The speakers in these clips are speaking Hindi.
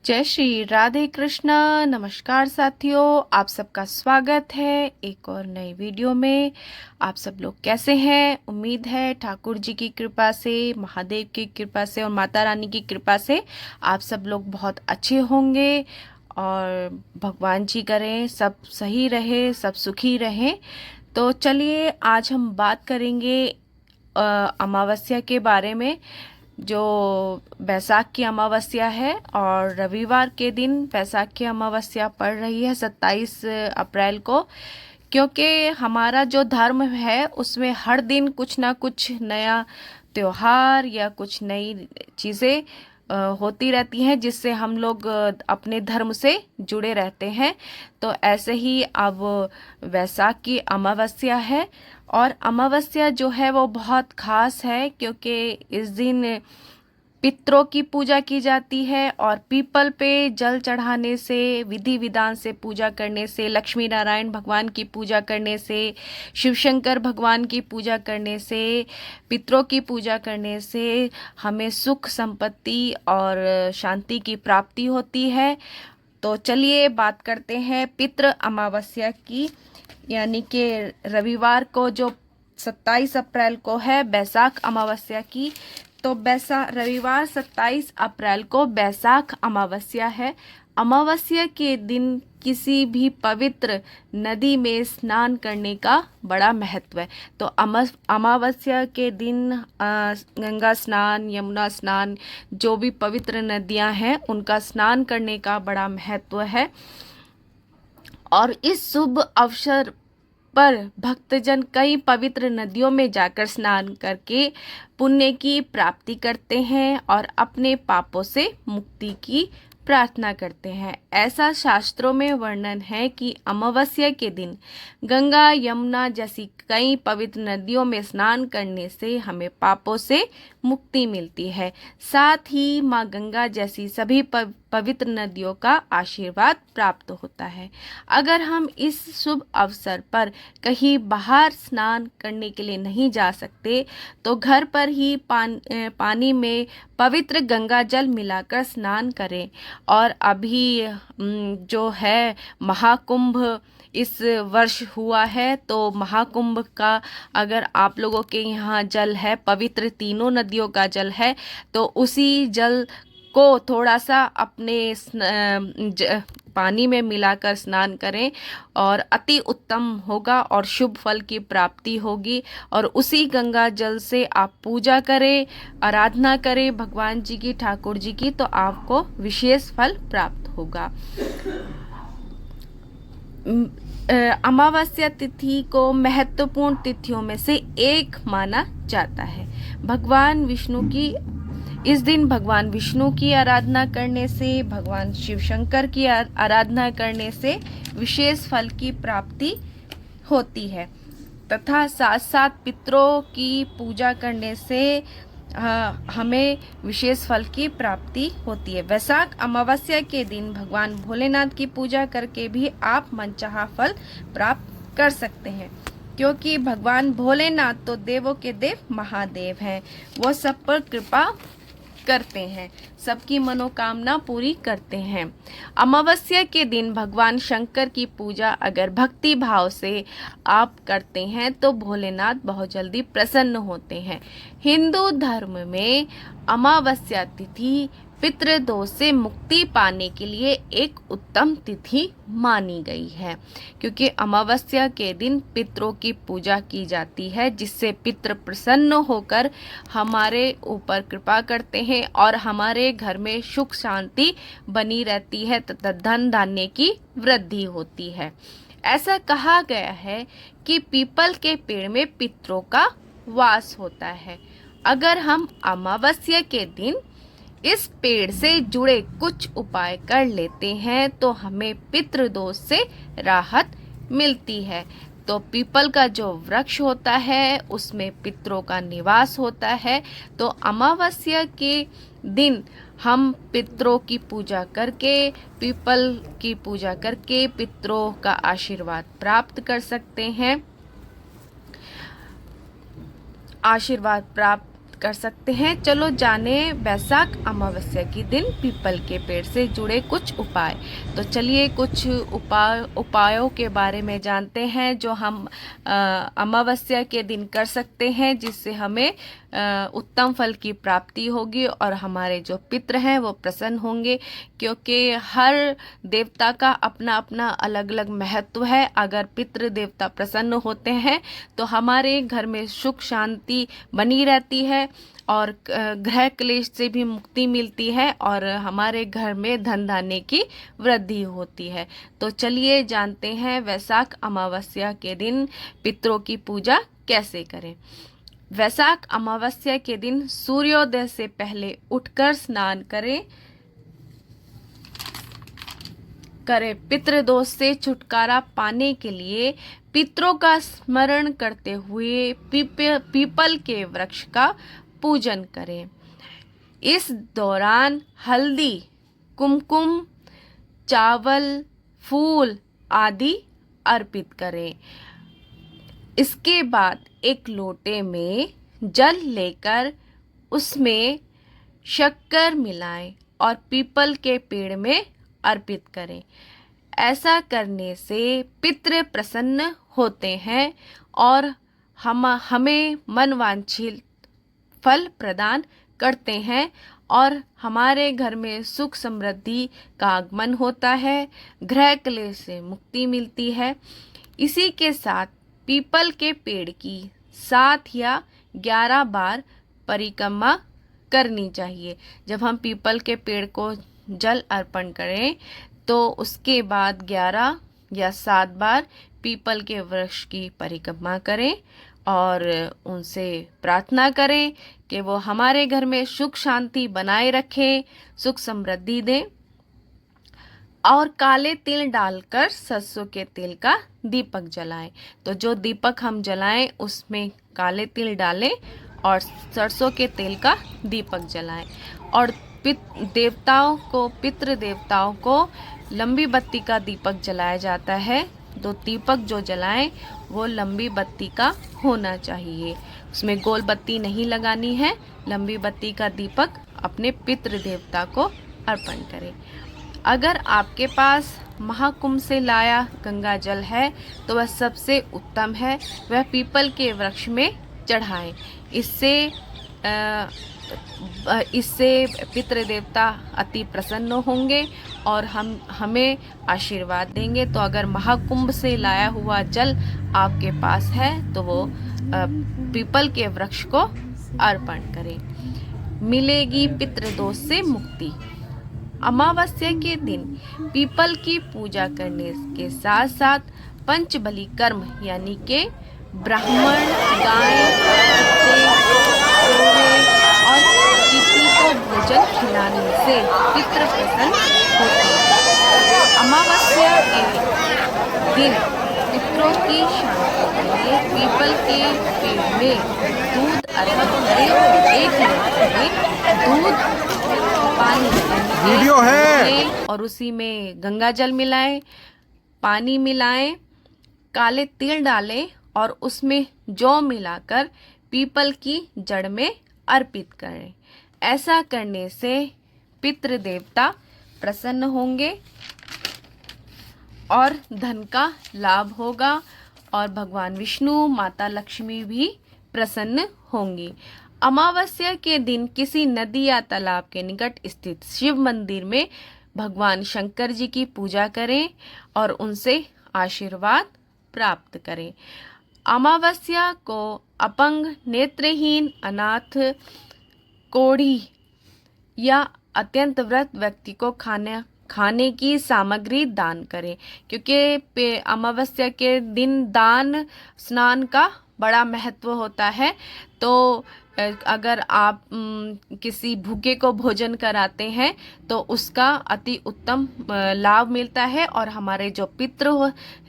जय श्री राधे कृष्णा। नमस्कार साथियों, आप सबका स्वागत है एक और नई वीडियो में। आप सब लोग कैसे हैं? उम्मीद है ठाकुर जी की कृपा से, महादेव की कृपा से और माता रानी की कृपा से आप सब लोग बहुत अच्छे होंगे और भगवान जी करें सब सही रहे, सब सुखी रहें। तो चलिए आज हम बात करेंगे अमावस्या के बारे में, जो बैसाख की अमावस्या है और रविवार के दिन बैसाख की अमावस्या पड़ रही है 27 अप्रैल को। क्योंकि हमारा जो धर्म है उसमें हर दिन कुछ ना कुछ नया त्योहार या कुछ नई चीज़ें होती रहती हैं जिससे हम लोग अपने धर्म से जुड़े रहते हैं। तो ऐसे ही अब वैसाख की अमावस्या है और अमावस्या जो है वो बहुत खास है क्योंकि इस दिन पितरों की पूजा की जाती है और पीपल पे जल चढ़ाने से, विधि विधान से पूजा करने से, लक्ष्मी नारायण भगवान की पूजा करने से, शिव शंकर भगवान की पूजा करने से, पितरों की पूजा करने से हमें सुख संपत्ति और शांति की प्राप्ति होती है। तो चलिए बात करते हैं पितृ अमावस्या की, यानी कि रविवार को जो 27 अप्रैल को है बैसाख अमावस्या की। तो रविवार 27 अप्रैल को बैसाख अमावस्या है। अमावस्या के दिन किसी भी पवित्र नदी में स्नान करने का बड़ा महत्व है। तो अमावस्या के दिन गंगा स्नान, यमुना स्नान, जो भी पवित्र नदियां हैं उनका स्नान करने का बड़ा महत्व है। और इस शुभ अवसर पर भक्तजन कई पवित्र नदियों में जाकर स्नान करके पुण्य की प्राप्ति करते हैं और अपने पापों से मुक्ति की प्रार्थना करते हैं। ऐसा शास्त्रों में वर्णन है कि अमावस्या के दिन गंगा, यमुना जैसी कई पवित्र नदियों में स्नान करने से हमें पापों से मुक्ति मिलती है। साथ ही माँ गंगा जैसी सभी पवित्र नदियों का आशीर्वाद प्राप्त होता है। अगर हम इस शुभ अवसर पर कहीं बाहर स्नान करने के लिए नहीं जा सकते तो घर पर ही पानी में पवित्र गंगा जल मिलाकर स्नान करें। और अभी जो है महाकुंभ इस वर्ष हुआ है, तो महाकुंभ का अगर आप लोगों के यहाँ जल है, पवित्र तीनों नदियों का जल है, तो उसी जल को थोड़ा सा अपने पानी में मिलाकर स्नान करें और अति उत्तम होगा और शुभ फल की प्राप्ति होगी। और उसी गंगा जल से आप पूजा करें, आराधना करें भगवान जी की, ठाकुर जी की, तो आपको विशेष फल प्राप्त होगा। अमावस्या तिथि को महत्वपूर्ण तिथियों में से एक माना जाता है। इस दिन भगवान विष्णु की आराधना करने से, भगवान शिव शंकर की आराधना करने से विशेष फल की प्राप्ति होती है तथा साथ साथ पितरों की पूजा करने से हमें विशेष फल की प्राप्ति होती है। वैशाख अमावस्या के दिन भगवान भोलेनाथ की पूजा करके भी आप मनचाहा फल प्राप्त कर सकते हैं, क्योंकि भगवान भोलेनाथ तो देवों के देव महादेव हैं। वो सब पर कृपा करते हैं, सबकी मनोकामना पूरी करते हैं। अमावस्या के दिन भगवान शंकर की पूजा अगर भक्ति भाव से आप करते हैं तो भोलेनाथ बहुत जल्दी प्रसन्न होते हैं। हिंदू धर्म में अमावस्या तिथि पितृदोष से मुक्ति पाने के लिए एक उत्तम तिथि मानी गई है, क्योंकि अमावस्या के दिन पितरों की पूजा की जाती है, जिससे पितृ प्रसन्न होकर हमारे ऊपर कृपा करते हैं और हमारे घर में सुख शांति बनी रहती है तथा धन धान्य की वृद्धि होती है। ऐसा कहा गया है कि पीपल के पेड़ में पितरों का वास होता है। अगर हम अमावस्या के दिन इस पेड़ से जुड़े कुछ उपाय कर लेते हैं तो हमें पितृदोष से राहत मिलती है। तो पीपल का जो वृक्ष होता है उसमें पितरों का निवास होता है। तो अमावस्या के दिन हम पितरों की पूजा करके, पीपल की पूजा करके पितरों का आशीर्वाद प्राप्त कर सकते हैं। आशीर्वाद प्राप्त कर सकते हैं। चलो जाने वैशाख अमावस्या के दिन पीपल के पेड़ से जुड़े कुछ उपाय। तो चलिए कुछ उपायों के बारे में जानते हैं जो हम अमावस्या के दिन कर सकते हैं, जिससे हमें उत्तम फल की प्राप्ति होगी और हमारे जो पितृ हैं वो प्रसन्न होंगे, क्योंकि हर देवता का अपना अपना अलग अलग महत्व है। अगर पितृ देवता प्रसन्न होते हैं तो हमारे घर में सुख शांति बनी रहती है और ग्रह क्लेश से भी मुक्ति मिलती है और हमारे घर में धन धान्य की वृद्धि होती है। तो चलिए जानते हैं वैशाख अमावस्या के दिन पितरों की पूजा कैसे करें। वैशाख अमावस्या के दिन सूर्योदय से पहले उठकर स्नान करें। पितृदोष से छुटकारा पाने के लिए पितरों का स्मरण करते हुए पीपल के वृक्ष का पूजन करें। इस दौरान हल्दी, कुमकुम, चावल, फूल आदि अर्पित करें। इसके बाद एक लोटे में जल लेकर उसमें शक्कर मिलाएं और पीपल के पेड़ में अर्पित करें। ऐसा करने से पितृ प्रसन्न होते हैं और हमें मनवांछित फल प्रदान करते हैं और हमारे घर में सुख समृद्धि का आगमन होता है, ग्रह क्लेश से मुक्ति मिलती है। इसी के साथ पीपल के पेड़ की 7 या 11 बार परिक्रमा करनी चाहिए। जब हम पीपल के पेड़ को जल अर्पण करें तो उसके बाद 11 या 7 बार पीपल के वृक्ष की परिक्रमा करें और उनसे प्रार्थना करें कि वो हमारे घर में सुख शांति बनाए रखें, सुख समृद्धि दें। और काले तिल डालकर सरसों के तेल का दीपक जलाएं। तो जो दीपक हम जलाएं उसमें काले तिल डालें और सरसों के तेल का दीपक जलाएं। और पितृ देवताओं को लंबी बत्ती का दीपक जलाया जाता है। तो दीपक जो जलाएं वो लंबी बत्ती का होना चाहिए, उसमें गोल बत्ती नहीं लगानी है। लंबी बत्ती का दीपक अपने पितृ देवता को अर्पण करें। अगर आपके पास महाकुंभ से लाया गंगा जल है तो वह सबसे उत्तम है, वह पीपल के वृक्ष में चढ़ाएं। इससे पितृ देवता अति प्रसन्न होंगे और हमें आशीर्वाद देंगे। तो अगर महाकुंभ से लाया हुआ जल आपके पास है तो वो पीपल के वृक्ष को अर्पण करें। मिलेगी पितृदोष से मुक्ति। अमावस्या के दिन पीपल की पूजा करने के साथ साथ पंचबली कर्म यानी के ब्राह्मण, गाय, और चिट्ठी को भोजन खिलाने से पितृ प्रसन्न होते हैं। अमावस्या के दिन पितरों की शांति के लिए पीपल के पेड़ में दूध अर्पित करें। 1 लीटर में दूध, पानी वीडियो है और उसी में गंगा जल मिलाएं, पानी मिलाएं, काले तिल डालें और उसमें जौ मिलाकर पीपल की जड़ में अर्पित करें। ऐसा करने से पितृ देवता प्रसन्न होंगे और धन का लाभ होगा और भगवान विष्णु, माता लक्ष्मी भी प्रसन्न होंगी। अमावस्या के दिन किसी नदी या तालाब के निकट स्थित शिव मंदिर में भगवान शंकर जी की पूजा करें और उनसे आशीर्वाद प्राप्त करें। अमावस्या को अपंग, नेत्रहीन, अनाथ, कोढ़ी या अत्यंत व्रत व्यक्ति को खाने की सामग्री दान करें, क्योंकि अमावस्या के दिन दान स्नान का बड़ा महत्व होता है। तो अगर आप किसी भूखे को भोजन कराते हैं तो उसका अति उत्तम लाभ मिलता है और हमारे जो पितृ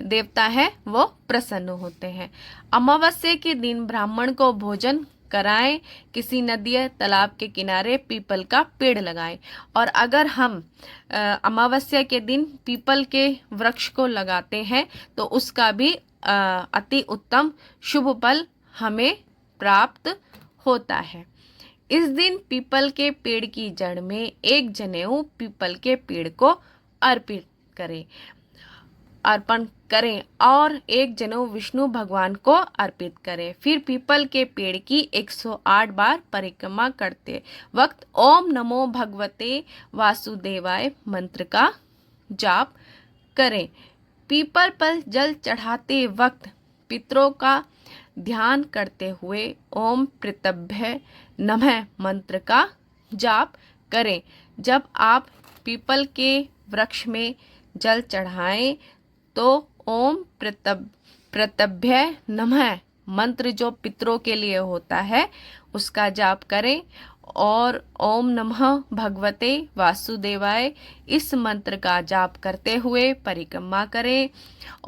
देवता हैं वो प्रसन्न होते हैं। अमावस्या के दिन ब्राह्मण को भोजन कराएं, किसी नदी या तालाब के किनारे पीपल का पेड़ लगाएं। और अगर हम अमावस्या के दिन पीपल के वृक्ष को लगाते हैं तो उसका भी अति उत्तम शुभ फल हमें प्राप्त होता है। इस दिन पीपल के पेड़ की जड़ में एक जनेऊ पीपल के पेड़ को अर्पण करें और एक जनेऊ विष्णु भगवान को अर्पित करें। फिर पीपल के पेड़ की 108 बार परिक्रमा करते वक्त ओम नमो भगवते वासुदेवाय मंत्र का जाप करें। पीपल पर जल चढ़ाते वक्त पितरों का ध्यान करते हुए ओम पृतभ्य नमः मंत्र का जाप करें। जब आप पीपल के वृक्ष में जल चढ़ाएं तो ओम पृतभ्य नमः मंत्र जो पितरों के लिए होता है उसका जाप करें और ओम नमः भगवते वासुदेवाय इस मंत्र का जाप करते हुए परिक्रमा करें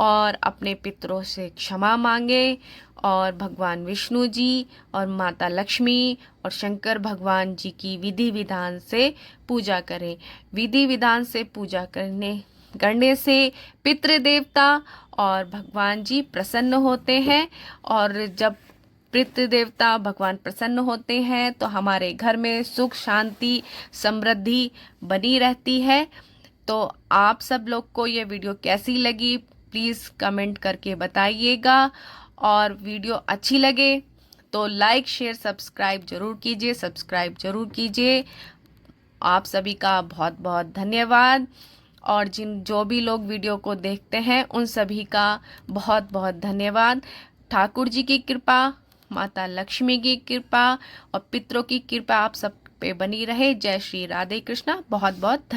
और अपने पितरों से क्षमा मांगे और भगवान विष्णु जी और माता लक्ष्मी और शंकर भगवान जी की विधि विधान से पूजा करें। विधि विधान से पूजा करने से पितृदेवता और भगवान जी प्रसन्न होते हैं और जब पितृदेवता भगवान प्रसन्न होते हैं तो हमारे घर में सुख शांति समृद्धि बनी रहती है। तो आप सब लोग को ये वीडियो कैसी लगी प्लीज़ कमेंट करके बताइएगा और वीडियो अच्छी लगे तो लाइक शेयर सब्सक्राइब जरूर कीजिए। आप सभी का बहुत बहुत धन्यवाद और जो भी लोग वीडियो को देखते हैं उन सभी का बहुत बहुत धन्यवाद। ठाकुर जी की कृपा, माता लक्ष्मी की कृपा और पितरों की कृपा आप सब पे बनी रहे। जय श्री राधे कृष्णा। बहुत बहुत धन्यवाद।